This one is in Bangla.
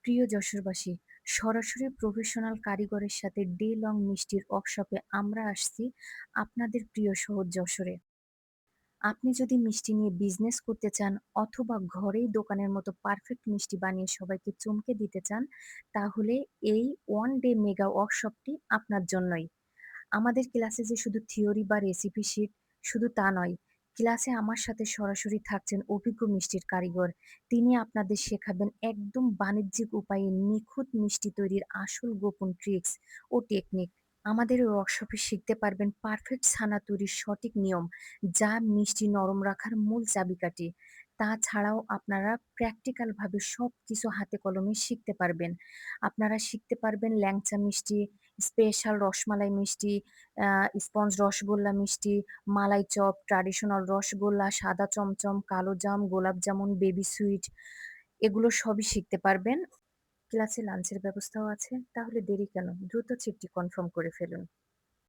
প্রিয় যশোরবাসী, সরাসরি প্রফেশনাল কারিগরের সাথে ডে লং মিষ্টির ওয়ার্কশপে আমরা আসছি আপনাদের প্রিয় শহর যশোরে। আপনি যদি মিষ্টি নিয়ে বিজনেস করতে চান অথবা ঘরেই দোকানের মতো পারফেক্ট মিষ্টি বানিয়ে সবাইকে চমকে দিতে চান, তাহলে এই ওয়ান ডে মেগা ওয়ার্কশপটি আপনার জন্যই। আমাদের ক্লাসে যে শুধু থিওরি বা রেসিপি শিট, শুধু তা নয়, ক্লাসে আমার সাথে সরাসরি থাকছেন অভিজ্ঞ মিষ্টির কারিগর। তিনি আপনাদের শেখাবেন একদম বাণিজ্যিক উপায়ে নিখুঁত মিষ্টি তৈরির আসল গোপন ট্রিক্স ও টেকনিক। আমাদের এই ওয়ার্কশপে শিখতে পারবেন পারফেক্ট ছানা তৈরির সঠিক নিয়ম, যা মিষ্টি নরম রাখার মূল চাবিকাঠি। তাছাড়াও আপনারা প্র্যাকটিক্যাল ভাবে সবকিছু হাতে কলমে শিখতে পারবেন। আপনারা শিখতে পারবেন ল্যাংচা মিষ্টি, স্পেশাল রসমালাই মিষ্টি, স্পঞ্জ রসগোল্লা মিষ্টি, মালাই চপ, ট্র্যাডিশনাল রসগোল্লা, সাদা চমচম, কালো জাম, গোলাপ জামুন, বেবি সুইট, এগুলো সবই শিখতে পারবেন। ক্লাসে লাঞ্চের ব্যবস্থাও আছে। তাহলে দেরি কেন? দ্রুত সিটটি কনফার্ম করে ফেলুন।